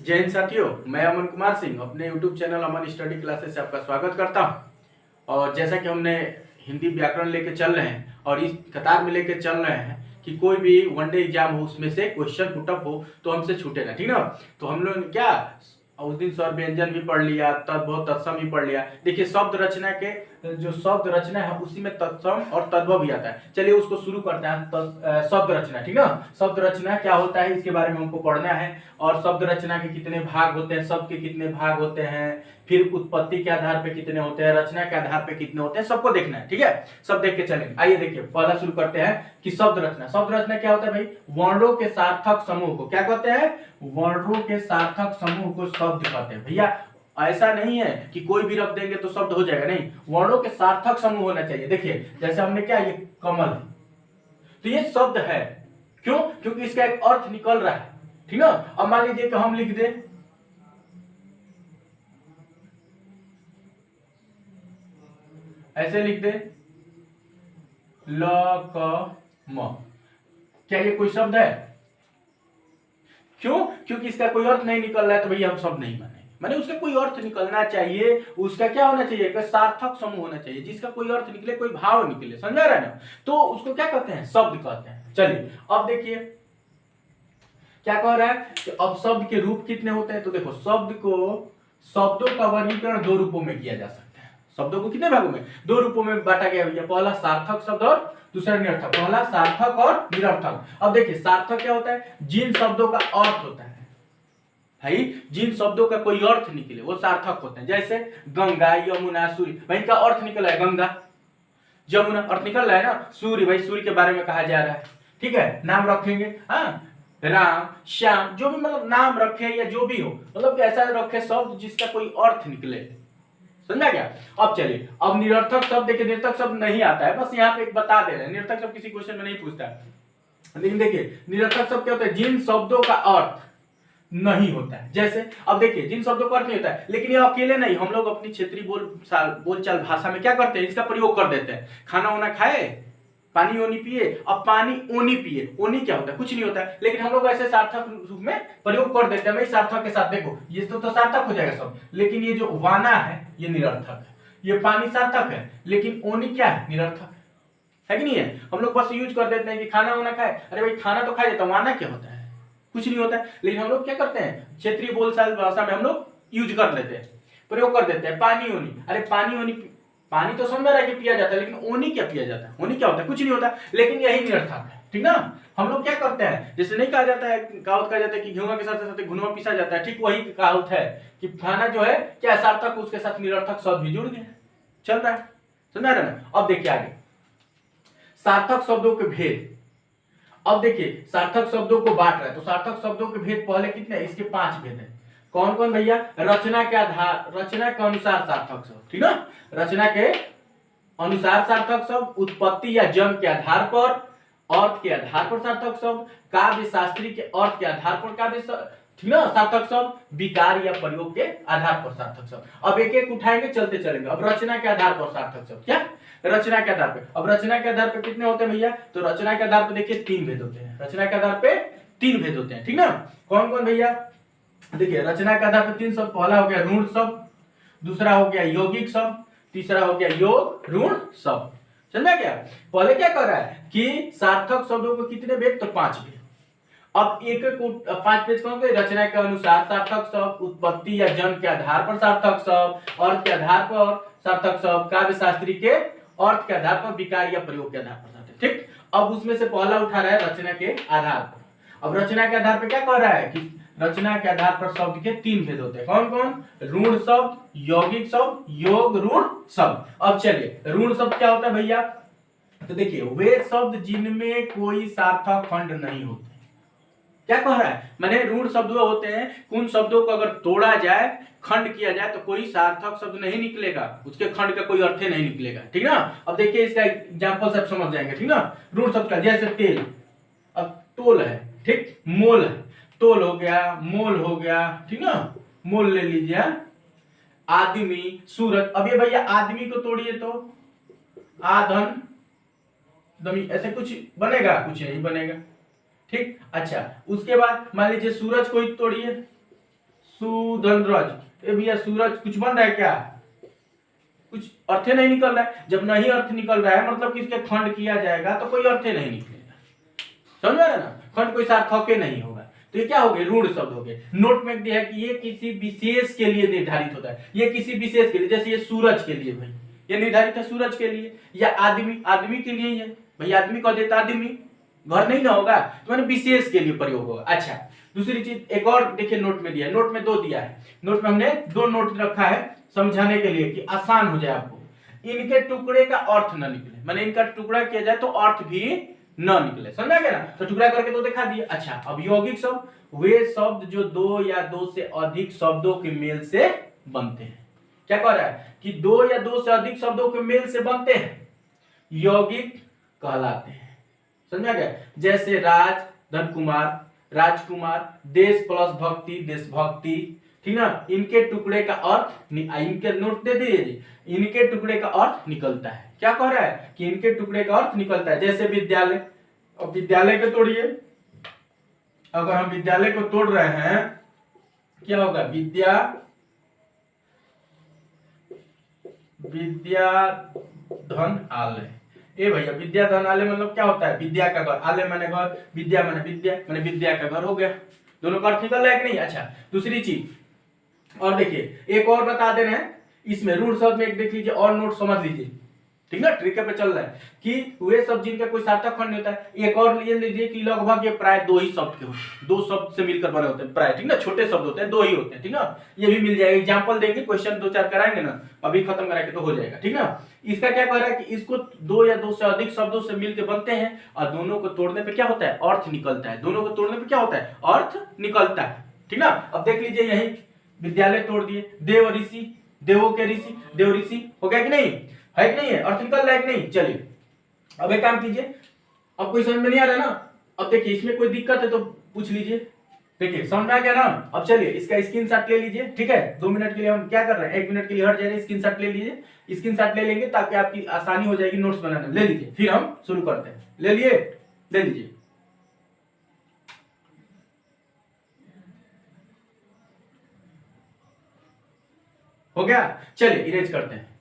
जय हिंद साथियों, मैं अमन कुमार सिंह अपने YouTube चैनल अमन स्टडी क्लासेस से आपका स्वागत करता हूं। और जैसा कि हमने हिंदी व्याकरण लेके चल रहे हैं और इस कतार में लेके चल रहे हैं कि कोई भी वनडे एग्जाम हो उसमें से क्वेश्चन पुटअप हो तो हमसे छूटे ना, ठीक ना। तो हम लोग क्या उस दिन स्वर व्यंजन भी पढ़ लिया, तद्भव तत्सम भी पढ़ लिया। देखिए शब्द रचना के जो शब्द रचना है उसी में तत्सम और तद्भव भी आता है। चलिए उसको शुरू करते हैं। शब्द रचना, ठीक ना। शब्द रचना क्या होता है इसके बारे में हमको पढ़ना है। और शब्द रचना के कितने भाग होते हैं, शब्द के कितने भाग होते हैं, फिर उत्पत्ति के आधार पे कितने होते हैं, रचना के आधार पे कितने होते हैं, सबको देखना है, ठीक है। सब देख के चलेंगे। आइए देखिए पहला शुरू करते हैं कि शब्द रचना। शब्द रचना क्या होता है भाई? वर्णों के सार्थक समूह को क्या कहते हैं? वर्णों के सार्थक समूह को शब्द कहते हैं। भैया ऐसा नहीं है कि कोई भी रख देंगे तो शब्द हो जाएगा, नहीं, वर्णों के सार्थक समूह होना चाहिए। देखिए जैसे हमने क्या, ये कमल है तो ये शब्द है। क्यों? क्योंकि इसका एक अर्थ निकल रहा है, ठीक ना। अब मान लीजिए कि हम लिख दें ऐसे, लिख दे ल क म, क्या ये कोई शब्द है? क्यों? क्योंकि इसका कोई अर्थ नहीं निकल रहा है तो भैया हम शब्द नहीं मानेंगे। माने उसका कोई अर्थ निकलना चाहिए, उसका क्या होना चाहिए? एक सार्थक समूह होना चाहिए जिसका कोई अर्थ निकले, कोई भाव निकले, समझा रहे ना। तो उसको क्या कहते हैं? शब्द कहते हैं। चलिए अब देखिए क्या कह रहा है कि अब शब्द के रूप कितने होते हैं। तो देखो शब्दों का वर्गीकरण दो रूपों में किया जा सकता है। शब्दों को कितने भागों में? दो रूपों में बांटा गया भैया। पहला सार्थक शब्द और दूसरा निरर्थक। पहला सार्थक और निरर्थक। अब देखिए सार्थक क्या होता है? जिन शब्दों का अर्थ होता है भाई, जिन शब्दों का कोई अर्थ निकले वो सार्थक होते हैं। जैसे गंगा, यमुना, सूर्य, भाई इनका अर्थ निकला है गंगा जमुना, अर्थ निकल रहा है ना। सूर्य, भाई सूर्य के बारे में कहा जा रहा है, ठीक है। नाम रखेंगे, हाँ, राम, श्याम, जो भी मतलब नाम रखे या जो भी हो, मतलब ऐसा रखे शब्द जिसका कोई अर्थ निकले, समझा गया। अब चलिए अब निरर्थक शब्द देखिए, निरर्थक शब्द नहीं आता है, बस यहाँ पे एक बता दे रहे हैं। निरर्थक शब्द किसी क्वेश्चन में नहीं पूछता है, लेकिन देखिए निरर्थक शब्द क्या होता है? जिन शब्दों का अर्थ नहीं होता है। जैसे अब देखिए जिन शब्दों का अर्थ नहीं होता है, लेकिन ये अकेले नहीं, हम लोग अपनी क्षेत्रीय बोलचाल भाषा में क्या करते हैं? इसका प्रयोग कर देते हैं। खाना वाना खाए, पानी ओनी पिए। अब पानी ओनी पिए, ओनी क्या होता है? कुछ नहीं होता है, लेकिन हम लोग ऐसे सार्थक रूप में प्रयोग कर देते हैं। भाई सार्थक के साथ देखो ये तो सार्थक हो जाएगा सब, लेकिन ये जो वाना है ये निरर्थक है। ये पानी सार्थक है, लेकिन ओनी क्या है? निरर्थक है कि नहीं है। हम लोग बस यूज कर देते हैं कि खाना वाना खाए, अरे भाई खाना तो खाया जाता है, वाना क्या होता है? कुछ नहीं होता है। लेकिन हम लोग क्या करते हैं? क्षेत्रीय बोलचाल भाषा में हम लोग यूज कर लेते हैं, प्रयोग कर देते हैं। पानी ओनी, अरे पानी ओनी, पानी तो समझ रहा है कि पिया जाता है, लेकिन ओनी क्या पिया जाता है? ओनी क्या होता है? कुछ नहीं होता, लेकिन यही निरर्थक है, ठीक ना। हम लोग क्या करते हैं? जैसे नहीं कहा जाता है, कहावत कहा जाता है कि घेऊंगा के साथ साथ घुनवा पीसा जाता है, ठीक वही कहावत है कि खाना जो है क्या सार्थक, उसके साथ निरर्थक शब्द भी जुड़ गए, चल रहा है, समझा रहे ना। अब देखिए आगे सार्थक शब्दों के भेद। अब देखिए सार्थक शब्दों को बांट रहा है, तो सार्थक शब्दों के भेद पहले कितने? इसके 5 भेद हैं। कौन कौन भैया? रचना के आधार, रचना के अनुसार सार्थक शब्द, ठीक ना। रचना के अनुसार सार्थक शब्द, उत्पत्ति या जन्म के आधार पर, अर्थ के आधार पर सार्थक शब्द, काव्य शास्त्री के अर्थ के आधार पर काव्य, ठीक ना, सार्थक शब्द, विकार या प्रयोग के आधार पर सार्थक शब्द। अब एक एक उठाएंगे, चलते चलेंगे। अब रचना के आधार पर सार्थक शब्द, क्या? रचना के आधार पे। अब रचना के आधार पे कितने होते हैं भैया? तो रचना के आधार पे देखिए 3 भेद होते हैं। रचना के आधार पे 3 भेद होते हैं, ठीक ना। कौन कौन भैया? देखिए रचना के आधार पे 3 शब्द। पहला हो गया ऋण शब्द, दूसरा हो गया यौगिक शब्द, तीसरा हो गया योग ऋण शब्द। समझा क्या? पहले क्या कर रहा है कि सार्थक शब्दों को कितने भेद? तो 5 भेद। अब एक एक 5 पेज कौन? रचना के अनुसार सार्थक शब्द, उत्पत्ति या जन्म के आधार पर सार्थक शब्द, अर्थ के आधार पर सार्थक शब्द, काव्य शास्त्री के अर्थ के आधार पर, विकार या प्रयोग के आधार पर सार्थक, ठीक। अब उसमें से पहला उठा रहा है रचना के आधार पर। अब रचना के आधार पर क्या कह रहा है कि रचना के आधार पर शब्द के 3 भेद होते हैं। कौन कौन? ऋण शब्द, यौगिक शब्द, योग ऋण शब्द। अब चलिए ऋण शब्द क्या होता है भैया? तो देखिए वे शब्द जिनमें कोई सार्थक खंड नहीं होते। क्या कह रहा है? माने ऋण शब्द वो होते हैं उन शब्दों को अगर तोड़ा जाए, खंड किया जाए तो कोई सार्थक शब्द नहीं निकलेगा, उसके खंड का कोई अर्थ नहीं निकलेगा, ठीक ना। अब देखिए इसका एग्जांपल सब समझ जाएंगे, ठीक ना। ऋण शब्द का जैसे तेल, अब तोल है, ठीक, मोल है, तोल हो गया, मोल हो गया, ठीक ना। मोल ले लीजिए। आदमी, सूरज। अब ये भैया आदमी को तोड़िए तो आधन दमी, ऐसे कुछ बनेगा? कुछ नहीं बनेगा, ठीक। अच्छा उसके बाद मान लीजिए सूरज को ही तोड़िए, सुधनरज। ए भैया सूरज कुछ बन रहा है क्या? कुछ अर्थ नहीं निकल रहा है। जब नहीं अर्थ निकल रहा है मतलब कि इसके खंड किया जाएगा तो कोई अर्थ नहीं निकलेगा। समझ रहे ना? खंड कोई सार्थक नहीं होगा। तो ये क्या हो गए? रूढ़ शब्द हो गए। नोट में दिया है कि ये किसी विशेष के लिए निर्धारित होता है। ये किसी विशेष के लिए, जैसे ये सूरज के लिए भाई, ये निर्धारित है सूरज के लिए, या आदमी, आदमी के लिए है भाई। आदमी कह देता आदमी, घर नहीं ना होगा, तो मैंने विशेष के लिए प्रयोग होगा। अच्छा, दूसरी चीज एक और देखिए नोट में दिया है। नोट में दो दिया है। नोट में हमने दो नोट रखा है समझाने के लिए कि आसान हो जाए आपको। इनके टुकड़े का अर्थ न निकले, माने इनका टुकड़ा किया जाए तो अर्थ भी न निकले। समझा गया ना? तो टुकड़ा करके तो दिखा दिया। अच्छा, अब यौगिक शब्द वे शब्द जो दो या दो से अधिक शब्दों के मेल से बनते हैं। क्या कह रहा है कि दो या दो से अधिक शब्दों के मेल से बनते हैं, यौगिक कहलाते हैं। समझा गया? जैसे राज, धन कुमार, राजकुमार, देश प्लस भक्ति, देशभक्ति। ठीक ना? इनके टुकड़े का अर्थ, इनके नोट दे दीजिए, इनके टुकड़े का अर्थ निकलता है। क्या कह रहा है कि इनके टुकड़े का अर्थ निकलता है। जैसे विद्यालय, अब विद्यालय को तोड़िए। अगर हम विद्यालय को तोड़ रहे हैं, क्या होगा? विद्या, विद्या धन आलय। ए भैया, विद्या धन आलय मतलब क्या होता है? विद्या का घर, आलय माने घर, विद्या माने विद्या, माने विद्या का घर हो गया। दोनों का अर्थ निकल रहा है कि नहीं? अच्छा, दूसरी चीज और देखिए, एक और बता दे रहे हैं इसमें रूढ़ शब्द में। एक देख लीजिए और नोट समझ लीजिए। ठीक ना? ट्रिक पे चल रहा है कि वे शब्द जिनका कोई सार्थक खंड नहीं होता है। एक और ये लीजिए कि लगभग ये प्राय दो ही शब्द के होते हैं, दो शब्द से मिलकर बने होते हैं प्राय। ठीक ना? छोटे शब्द होते हैं, दो ही होते हैं। ठीक ना? ये भी मिल जाएगा, एग्जांपल देंगे, क्वेश्चन दो चार कराएंगे ना, अभी खत्म कराएंगे तो हो जाएगा। ठीक ना? इसका क्या कह रहा है कि इसको दो या दो से अधिक शब्दों से मिलकर बनते हैं और दोनों को तोड़ने पे क्या होता है? अर्थ निकलता है। दोनों को तोड़ने पे क्या होता है? अर्थ निकलता है। ठीक ना? अब देख लीजिए, यही विद्यालय तोड़ दिए, देव ऋषि, देवों के ऋषि, देव ऋषि हो गया कि नहीं? है कि नहीं है? अर्थ निकल रहा है कि नहीं? चलिए अब एक काम कीजिए, अब कोई समझ में नहीं आ रहा ना? अब देखिए इसमें कोई दिक्कत है तो पूछ लीजिए। देखिए समझ में आ गया ना? अब चलिए इसका स्क्रीनशॉट ले लीजिए। ठीक है, 2 मिनट के लिए हम क्या कर रहे हैं, 1 मिनट के लिए हट जाइए, स्क्रीनशॉट ले लीजिए। स्क्रीनशॉट ले लेंगे ताकि आपकी आसानी हो जाएगी नोट्स बनाने में। ले लीजिए, फिर हम शुरू करते हैं। ले लिए? ले लीजिए। हो गया? चलिए इरेज करते हैं।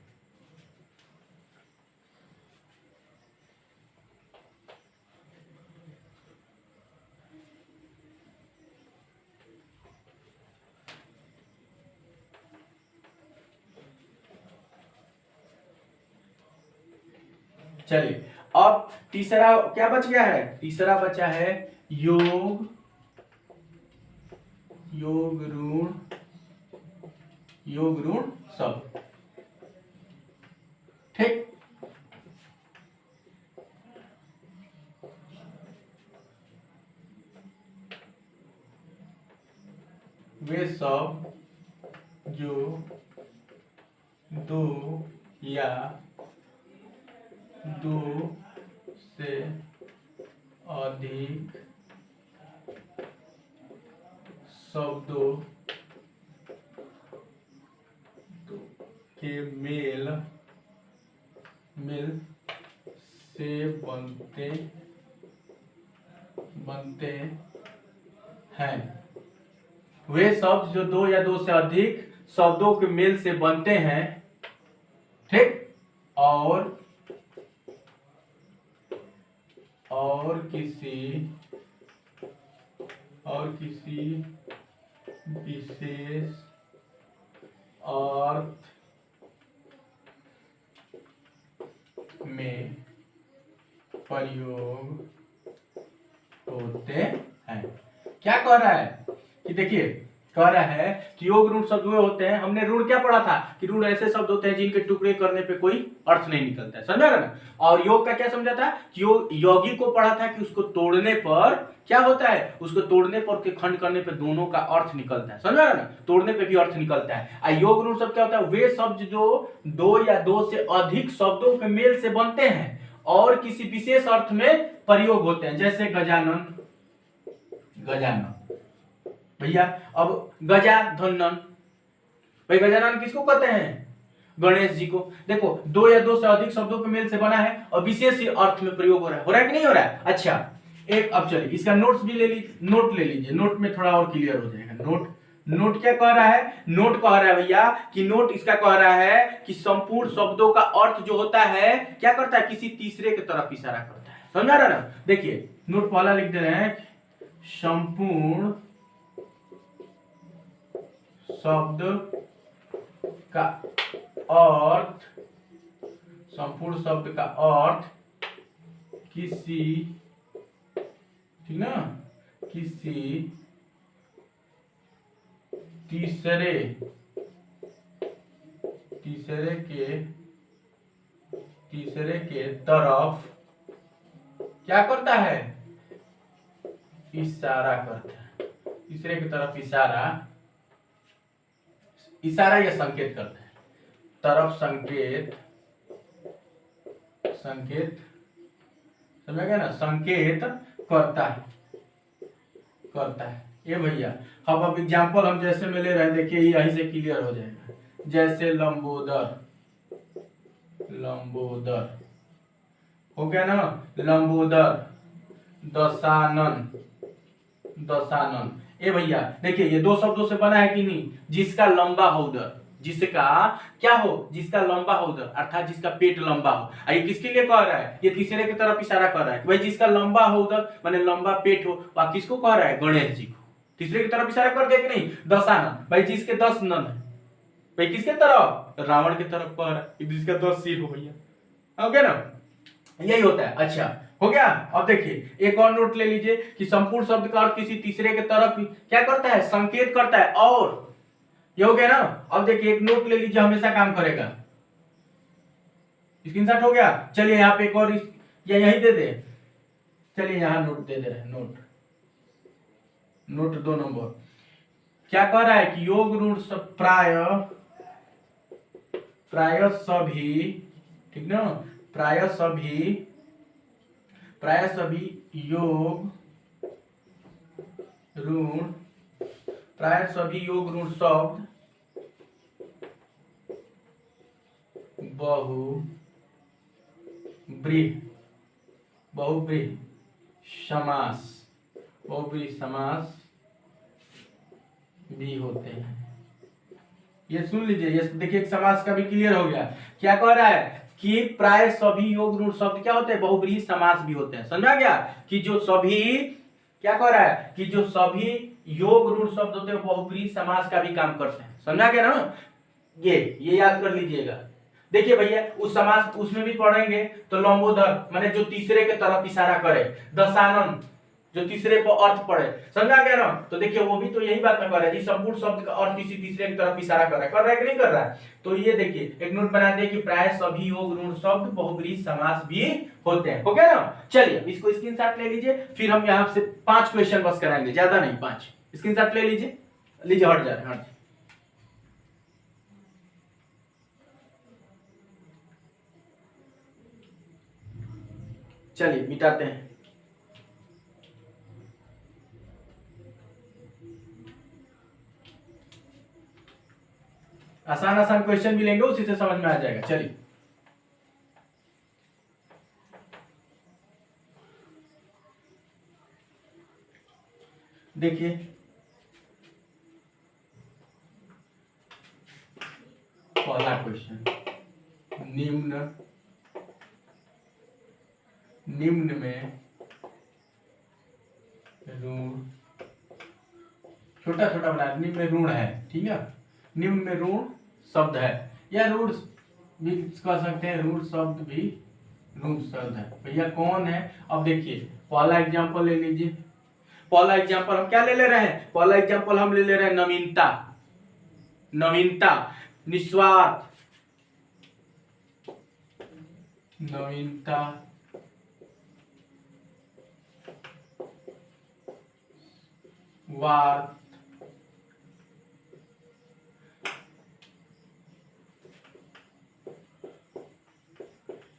चलिए अब तीसरा क्या बच गया है? तीसरा बचा है योग, योग ऋण, योग ऋण शब्द। ठीक, वे शब्द जो दो या दो से अधिक शब्दों के मेल से बनते हैं। वे शब्द जो दो या दो से अधिक शब्दों के मेल से बनते हैं। ठीक, और किसी विशेष अर्थ में प्रयोग होते हैं। क्या कह रहा है कि देखिए, कह रहा है कि योग ऋण शब्द वे होते हैं। हमने ऋण क्या पढ़ा था कि ऋण ऐसे शब्द होते हैं जिनके टुकड़े करने पे कोई अर्थ नहीं निकलता है। समझा ना? और योग का क्या समझा था कि योगी को पढ़ा था कि उसको तोड़ने पर क्या होता है? उसको तोड़ने पर के खंड करने पे दोनों का अर्थ निकलता है। समझा ना? तोड़ने पे भी अर्थ निकलता है। योग ऋण शब्द क्या होता है? वे शब्द जो दो या दो से अधिक शब्दों के मेल से बनते हैं और किसी विशेष अर्थ में प्रयोग होते हैं। जैसे गजानन, गजानन भैया। अब गजा धनन, भाई गजानन किसको कहते हैं? गणेश जी को। देखो दो या दो से अधिक शब्दों के मेल से बना है और विशेष अर्थ में प्रयोग हो रहा है कि नहीं हो रहा है? अच्छा, एक अब चलिए इसका नोट्स भी ले लीजिए, नोट ले लीजिए, नोट में थोड़ा और क्लियर हो जाएगा। नोट नोट क्या कह रहा है? नोट कह रहा है भैया कि नोट इसका कह रहा है कि संपूर्ण शब्दों का अर्थ जो होता है क्या करता है? किसी तीसरे की तरफ इशारा करता है। समझा रहा ना? देखिए नोट पहला लिख दे रहे हैं, संपूर्ण शब्द का अर्थ, संपूर्ण शब्द का अर्थ किसी, ठीक ना, किसी तीसरे के तरफ क्या करता है? इशारा करता है। तीसरे की तरफ इशारा या संकेत करता है। तरफ संकेत समझ गया ना? संकेत करता है ये भैया। अब एग्जांपल हम जैसे में ले रहे हैं, देखिए यहीं से क्लियर हो जाएगा। जैसे लंबोदर हो गया ना? लंबोदर, दशानन। ए भैया देखिए ये दो शब्दों से बना है कि नहीं? जिसका लंबा हो उधर, जिसका क्या हो? जिसका लंबा हो उधर, अर्थात जिसका पेट लंबा हो। ये किसके लिए कह रहा है? ये तीसरे की तरफ इशारा कर रहा है भाई जिसका लंबा हो उधर, माने लंबा पेट हो। वह किसको कह रहा है? गणेश जी को। तीसरे की तरफ इशारा कर दिया कि नहीं? दशानन, भाई जिसके 10 नन है। भाई किसके तरफ? रावण की तरफ कह रहा है जिसका 10 सिर हो भैया। ओके ना? यही होता है। अच्छा हो गया। अब देखिए एक और नोट ले लीजिए कि संपूर्ण शब्द का अर्थ किसी तीसरे के तरफ क्या करता है? संकेत करता है। और ये हो गया ना? अब देखिए एक नोट ले लीजिए, हमेशा काम करेगा। स्क्रीनशॉट हो गया। चलिए यहाँ पे एक और या यही दे दे। चलिए यहाँ नोट दे दे रहे हैं। नोट 2 नंबर क्या कह रहा है कि योग रूढ़ प्राय सभी, ठीक ना, प्राय सभी योग ऋण शब्द बहुब्रीहि समास भी होते हैं। ये सुन लीजिए, ये देखिए एक समास का भी क्लियर हो गया। क्या कह रहा है कि प्राय सभी योग ऋण शब्द क्या होते हैं? बहुब्रीहि समास भी होते हैं। समझा गया? कि जो सभी क्या कह रहा है कि जो सभी योग ऋण शब्द होते हैं बहुब्रीहि समास का भी काम करते हैं। समझा गया ना? ये याद कर लीजिएगा। देखिए भैया उस समास उसमें भी पढ़ेंगे तो लंबोदर माने जो तीसरे के तरफ इशारा करे, दशानन जो तीसरे पर अर्थ पड़े। समझा गया ना? तो देखिए वो भी तो यही बात में कर रहा है कि संपूर्ण शब्द का अर्थ किसी तीसरे की तरफ इशारा कर रहा है कि नहीं कर रहा है? तो ये देखिए एक नोट बना दे कि प्राय सभी योग ऋण शब्द बहुब्रीहि समास भी होते हैं। हो गया ना? चलिए इसको स्क्रीनशॉट ले लीजिए, फिर हम यहाँ से 5 क्वेश्चन बस कराएंगे, ज्यादा नहीं 5। स्क्रीनशॉट ले लीजिए, हट जा रहे। चलिए मिटाते हैं। आसान क्वेश्चन भी लेंगे, उसी से समझ में आ जाएगा। चलिए देखिए पहला क्वेश्चन, निम्न में ऋण, छोटा बना, निम्न में ऋण है, ठीक है? निम्न में ऋण शब्द है या ऋण भी कह सकते हैं, ऋण शब्द भी ऋण शब्द है। भैया कौन है? अब देखिए पहला एग्जांपल ले लीजिए। पहला एग्जांपल हम क्या ले रहे हैं? पहला एग्जांपल हम ले रहे हैं नवीनता, निस्वार्थ, नवीनता, वार्थ,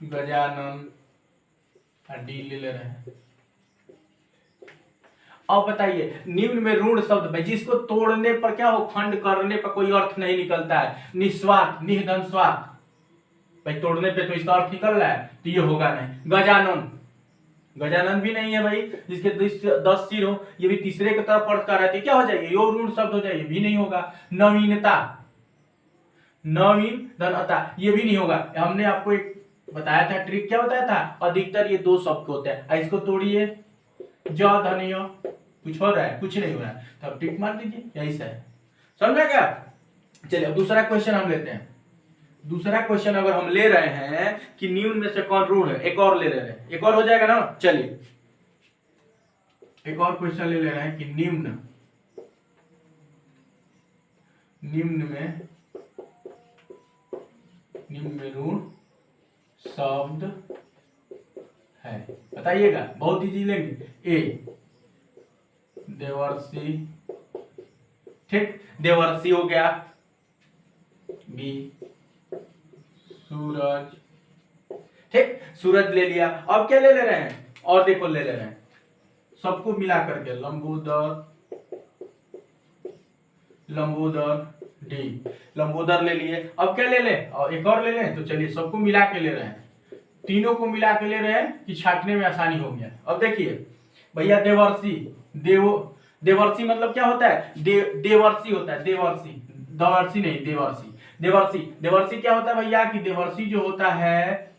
गजानन, डी ले रहे हैं। अब बताइए निम्न में ऋण शब्द में जिसको तोड़ने पर क्या हो, खंड करने पर कोई अर्थ नहीं निकलता है। निस्वार्थ, निधन स्वार्थ, भाई तोड़ने पे तो इसका अर्थ निकल रहा है, तो ये होगा नहीं। गजानन, गजानन भी नहीं है भाई, जिसके 10 सिर हो, ये भी तीसरे की तरफ अर्थ कर रहा है, क्या हो जाएगी, यो ऋण शब्द हो जाएगी, भी नहीं होगा। नवीनता, नवीन धन अता, ये भी नहीं होगा। हमने आपको एक बताया था ट्रिक, क्या बताया था, अधिकतर ये दो शब्द होते हैं, इसको तोड़िए, ज धन य, कुछ हो रहा है, कुछ नहीं हो रहा है, तब टिक मार दीजिए, यही से है, समझा क्या। चलिए अब दूसरा क्वेश्चन हम लेते हैं। दूसरा क्वेश्चन अगर हम ले रहे हैं कि निम्न में से कौन ऋण है, एक और ले रहे हैं, एक और हो जाएगा ना। चलिए एक और क्वेश्चन ले रहे हैं कि निम्न में ऋण शब्द है, बताइएगा, बहुत इजी लेंगे। ए देवर्षि, ठीक, देवर्षि हो गया। बी सूरज, ठीक, सूरज ले लिया। अब क्या ले रहे हैं, और देखो ले रहे हैं सबको मिला करके, लंबोदर डी, लंबोदर ले लिए। अब क्या ले लें, और एक और ले लें, तो चलिए सबको मिला के ले रहे हैं, तीनों को मिला के ले रहे हैं कि छाटने में आसानी हो गया। अब देखिए भैया, देवर्षि, देवर्षि मतलब क्या होता है, देवर्षि होता है, देवर्षि नहीं, देवर्षि क्या होता है भैया, कि देवर्षि जो होता है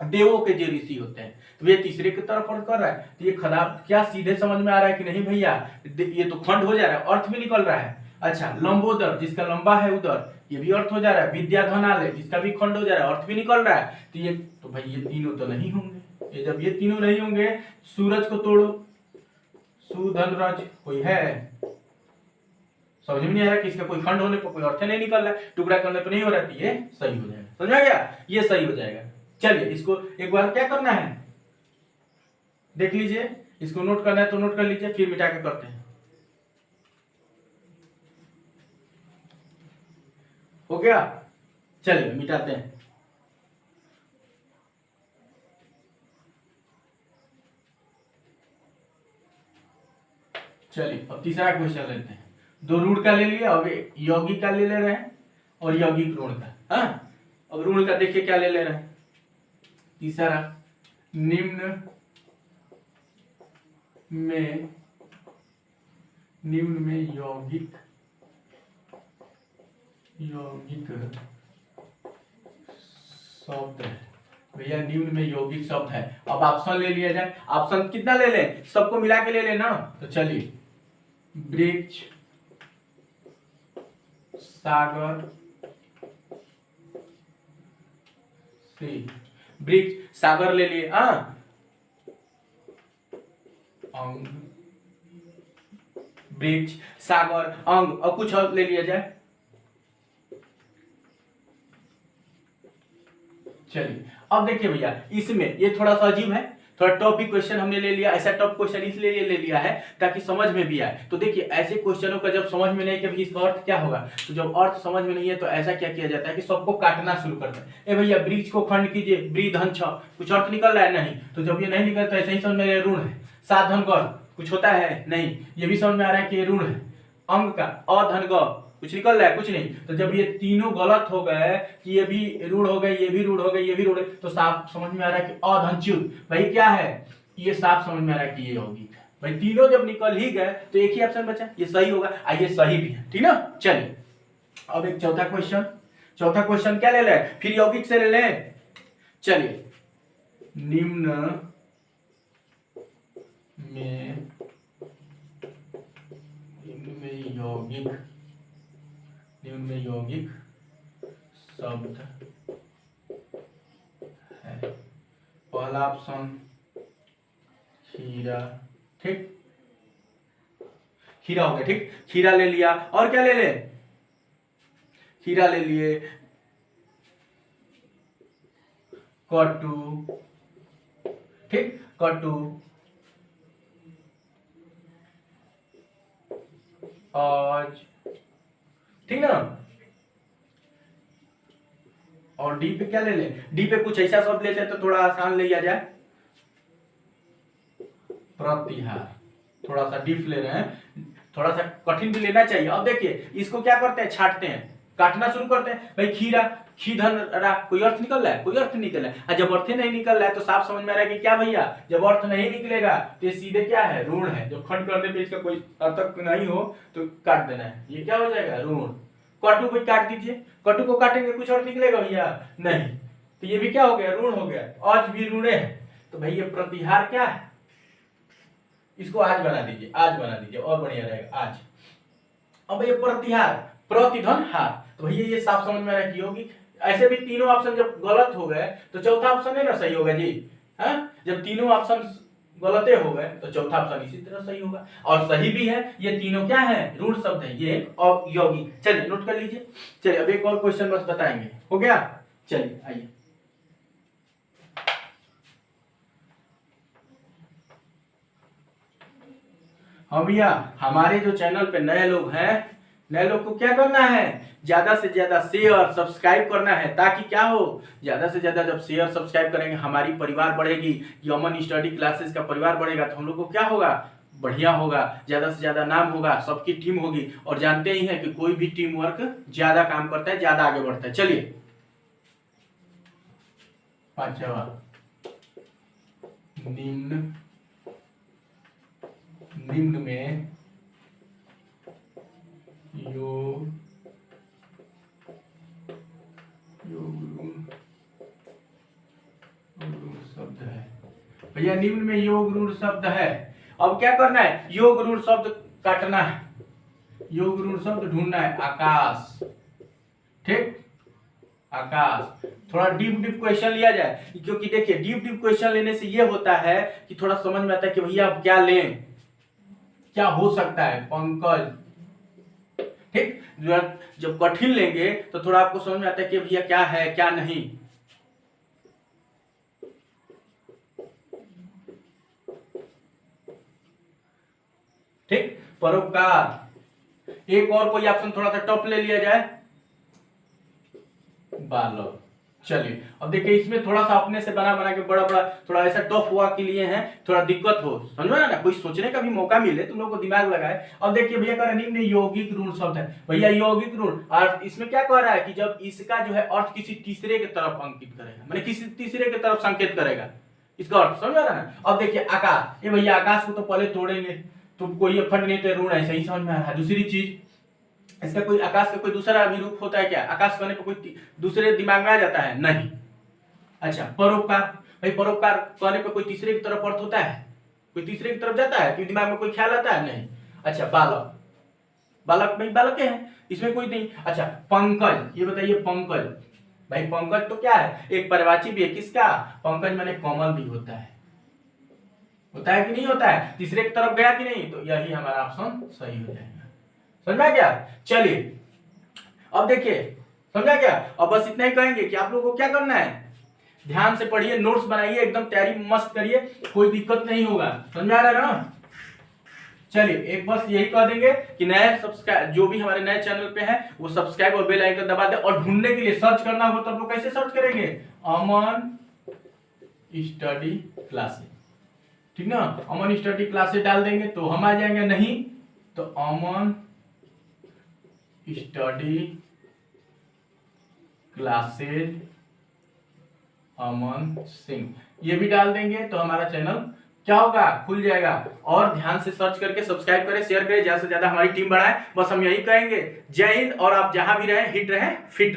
देवों के जो ऋषि होते हैं, तो ये तीसरे की तरफ अर्थ कर रहा है, तो ये खराब, क्या सीधे समझ में आ रहा है कि नहीं भैया, ये तो खंड हो जा रहा है, अर्थ भी निकल रहा है। अच्छा, लंबोदर, जिसका लंबा है उधर, ये भी अर्थ हो जा रहा है। विद्याधनालय, जिसका भी खंड हो जा रहा है, अर्थ भी निकल रहा है। तो ये तो भाई ये तीनों तो नहीं होंगे, ये जब ये तीनों नहीं होंगे, सूरज को तोड़ो, सुधनरज कोई है, समझ में नहीं आ रहा कि इसका कोई खंड होने पर कोई अर्थ नहीं निकल रहा है, टुकड़ा करने पर नहीं हो रहा है, ये सही हो जाएगा, समझा गया, ये सही हो जाएगा। चलिए इसको एक बार क्या करना है, देख लीजिए, इसको नोट करना है तो नोट कर लीजिए, फिर मिटा के करते हैं। हो गया, चलिए मिटाते हैं। चलिए अब तीसरा क्वेश्चन लेते हैं। दो ऋण का ले लिया, अब यौगिक का ले रहे हैं, और यौगिक ऋण का। हाँ, अब ऋण का देखिए क्या ले रहे हैं, तीसरा, निम्न में यौगिक शब्द है भैया, निम्न में यौगिक शब्द है। अब ऑप्शन ले लिया जाए, ऑप्शन कितना ले लें, सबको मिला के ले लेना, तो चलिए, वृक्ष, सागर, वृक्ष सागर ले लिए, अंग, वृक्ष सागर अंग, और कुछ और ले लिया जाए। चलिए अब देखिए भैया, इसमें ये थोड़ा सा अजीब है, थोड़ा टॉप भी क्वेश्चन हमने ले लिया। ऐसा टॉप क्वेश्चन इसलिए ले लिया है ताकि समझ में भी आए। तो देखिए ऐसे क्वेश्चनों का जब समझ में नहीं कि इसका अर्थ क्या होगा, तो जब अर्थ समझ में नहीं है तो ऐसा क्या किया जाता है कि सबको काटना शुरू करते हैं। ए भैया, वृक्ष को खंड कीजिए, वृधन छ, कुछ अर्थ निकल रहा है, नहीं, तो जब ये नहीं निकलता ऐसे ही समझ में ऋण है। साधन ग कुछ होता है, नहीं, ये भी समझ में आ रहा है कि ये ऋण है। अंग का अधन ग कुछ निकल रहा है, कुछ नहीं, तो जब ये तीनों गलत हो गए कि ये भी ऋण हो गए, ये भी ऋण हो गए, ये भी ऋण, तो साफ समझ में आ रहा है कि अधनच्युत भाई क्या है, ये साफ समझ में आ रहा है कि ये यौगिक है भाई। तीनों जब निकल ही गए तो एक ही ऑप्शन बचा, ये सही होगा, ये सही भी है, ठीक ना। चलिए अब एक चौथा क्वेश्चन क्या ले ले, फिर यौगिक से ले ले। चलिए, निम्न में यौगिक शब्द है। पहला ऑप्शन खीरा, ठीक, खीरा हो गया, ठीक, खीरा ले लिया। और क्या ले ले, खीरा ले लिए, कटु, ठीक, कटु, आज, ठीक ना। और डी पे क्या ले ले, डी पे कुछ ऐसा शब्द लेते हैं तो थोड़ा आसान ले लिया जाए, प्रतिहार, थोड़ा सा डीप ले रहे हैं, थोड़ा सा कठिन भी लेना चाहिए। अब देखिए इसको क्या करते हैं, छाटते हैं, काटना शुरू करते हैं। भाई खीरा, खी धन रा, कोई अर्थ निकल रहा है? कोई अर्थ निकल रहा है। और जब अर्थ नहीं निकल रहा है तो साफ समझ में आ रहा है कि क्या भैया, जब अर्थ नहीं निकलेगा तो ये सीधे क्या है, ऋण है। जब खंड करने पे इसका कोई अर्थ नहीं हो तो काट देना है, ये क्या हो जाएगा, ऋण। कटु को काट दीजिए, कटु को काटेंगे कुछ अर्थ निकलेगा भैया? नहीं, तो ये भी क्या हो गया, ऋण हो गया। आज भी ऋण है, तो भाई ये प्रतिहार क्या है, इसको आज बना दीजिए, आज बना दीजिए और बढ़िया रहेगा, आज। अब ये प्रतिहार, प्रतिधन हार, तो भैया ये साफ समझ में रखी होगी। ऐसे भी तीनों ऑप्शन जब गलत हो गए तो चौथा ऑप्शन है ना सही होगा जी। हाँ, जब तीनों ऑप्शन गलते हो गए तो चौथा ऑप्शन इसी तरह सही होगा, और सही भी है। ये तीनों क्या है, ऋण शब्द है, ये अयौगिक। चलिए नोट कर लीजिए। चलिए अब एक और क्वेश्चन बस बताएंगे, हो गया। चलिए आइए, हाँ भैया, हमारे जो चैनल पे नए लोग हैं, नए लोग को क्या करना है, ज्यादा से ज्यादा शेयर सब्सक्राइब करना है, ताकि क्या हो, ज्यादा से ज्यादा जब शेयर सब्सक्राइब करेंगे हमारी परिवार बढ़ेगी, यमन स्टडी क्लासेस का परिवार बढ़ेगा, तो हम लोग को क्या होगा, बढ़िया होगा, ज्यादा से ज्यादा नाम होगा, सबकी टीम होगी। और जानते ही हैं कि कोई भी टीम वर्क ज्यादा काम करता है, ज्यादा आगे बढ़ता है। चलिए पांचवा, निम्न में योग शब्द है भैया, निम्न में योग ऋण शब्द है। अब क्या करना है, योग ऋण शब्द काटना है, योग ऋण शब्द ढूंढना है। आकाश, ठीक, आकाश। थोड़ा डीप डीप क्वेश्चन लिया जाए, क्योंकि देखिए डीप डीप क्वेश्चन लेने से ये होता है कि थोड़ा समझ में आता है कि भैया अब क्या लें, क्या हो सकता है। पंकज, ठीक, जब कठिन लेंगे तो थोड़ा आपको समझ में आता है कि भैया क्या है क्या नहीं। ठीक, परोपकार। एक और कोई ऑप्शन थोड़ा सा टफ ले लिया जाए, बालक। चलिए अब देखिए, इसमें थोड़ा सा अपने से बना बना के बड़ा बड़ा थोड़ा ऐसा टफ हुआ के लिए है, थोड़ा दिक्कत हो, समझ में ना, कोई सोचने का भी मौका मिले, तुम लोग को दिमाग लगाए। अब देखिए भैया, कह रहे निम्न यौगिक ऋण शब्द है। भैया यौगिक ऋण, और इसमें क्या कह रहा है कि जब इसका जो है अर्थ किसी तीसरे की तरफ अंकित करेगा, माने किसी तीसरे की तरफ संकेत करेगा, इसका अर्थ समझ रहा है। अब देखिए आकाश, ये भैया आकाश को तो पहले तोड़ेंगे तो कोई फट नहीं, तो ऋण ऐसे ही समझ में आ रहा है। दूसरी चीज, इसका कोई आकाश का कोई दूसरा भी रूप होता है क्या, आकाश कहने पर कोई दूसरे दिमाग में आ जाता है, नहीं। अच्छा, परोपकार, भाई परोपकार कहने पर कोई तीसरे की तरफ अर्थ होता है, कोई तीसरे की तरफ जाता है, कोई दिमाग में कोई ख्याल आता है, नहीं। अच्छा, बालक, बालक भाई बालक है, इसमें कोई नहीं। अच्छा, पंकज, ये बताइए पंकज, भाई पंकज तो क्या है, एक परिवाची भी है, किसका, पंकज माने कमल भी होता है कि नहीं होता है, तीसरे की तरफ गया कि नहीं, तो यही हमारा ऑप्शन सही हो जाएगा। समझा क्या? चलिए अब देखिए, समझा क्या? अब बस इतना ही कहेंगे कि आप लोगों को क्या करना है, ध्यान से पढ़िए, नोट्स बनाइए, एकदम तैयारी मस्त करिए, कोई दिक्कत नहीं होगा। समझ आ रहा है ना? चलिए एक बस यही कह देंगे कि नए सब्सक्राइब, जो भी हमारे नए चैनल पे है वो सब्सक्राइब और बेल आइकन दबा दे। और ढूंढने के लिए सर्च करना हो तो आप लोग कैसे सर्च करेंगे, अमन स्टडी क्लासेस, ठीक ना, अमन स्टडी क्लासेस डाल देंगे तो हम आ जाएंगे, नहीं तो अमन स्टडी क्लासेस अमन सिंह, ये भी डाल देंगे तो हमारा चैनल क्या होगा, खुल जाएगा। और ध्यान से सर्च करके सब्सक्राइब करें, शेयर करें, ज्यादा से ज्यादा हमारी टीम बढ़ाएं। बस हम यही कहेंगे, जय हिंद। और आप जहां भी रहें हिट रहें, फिट रहें।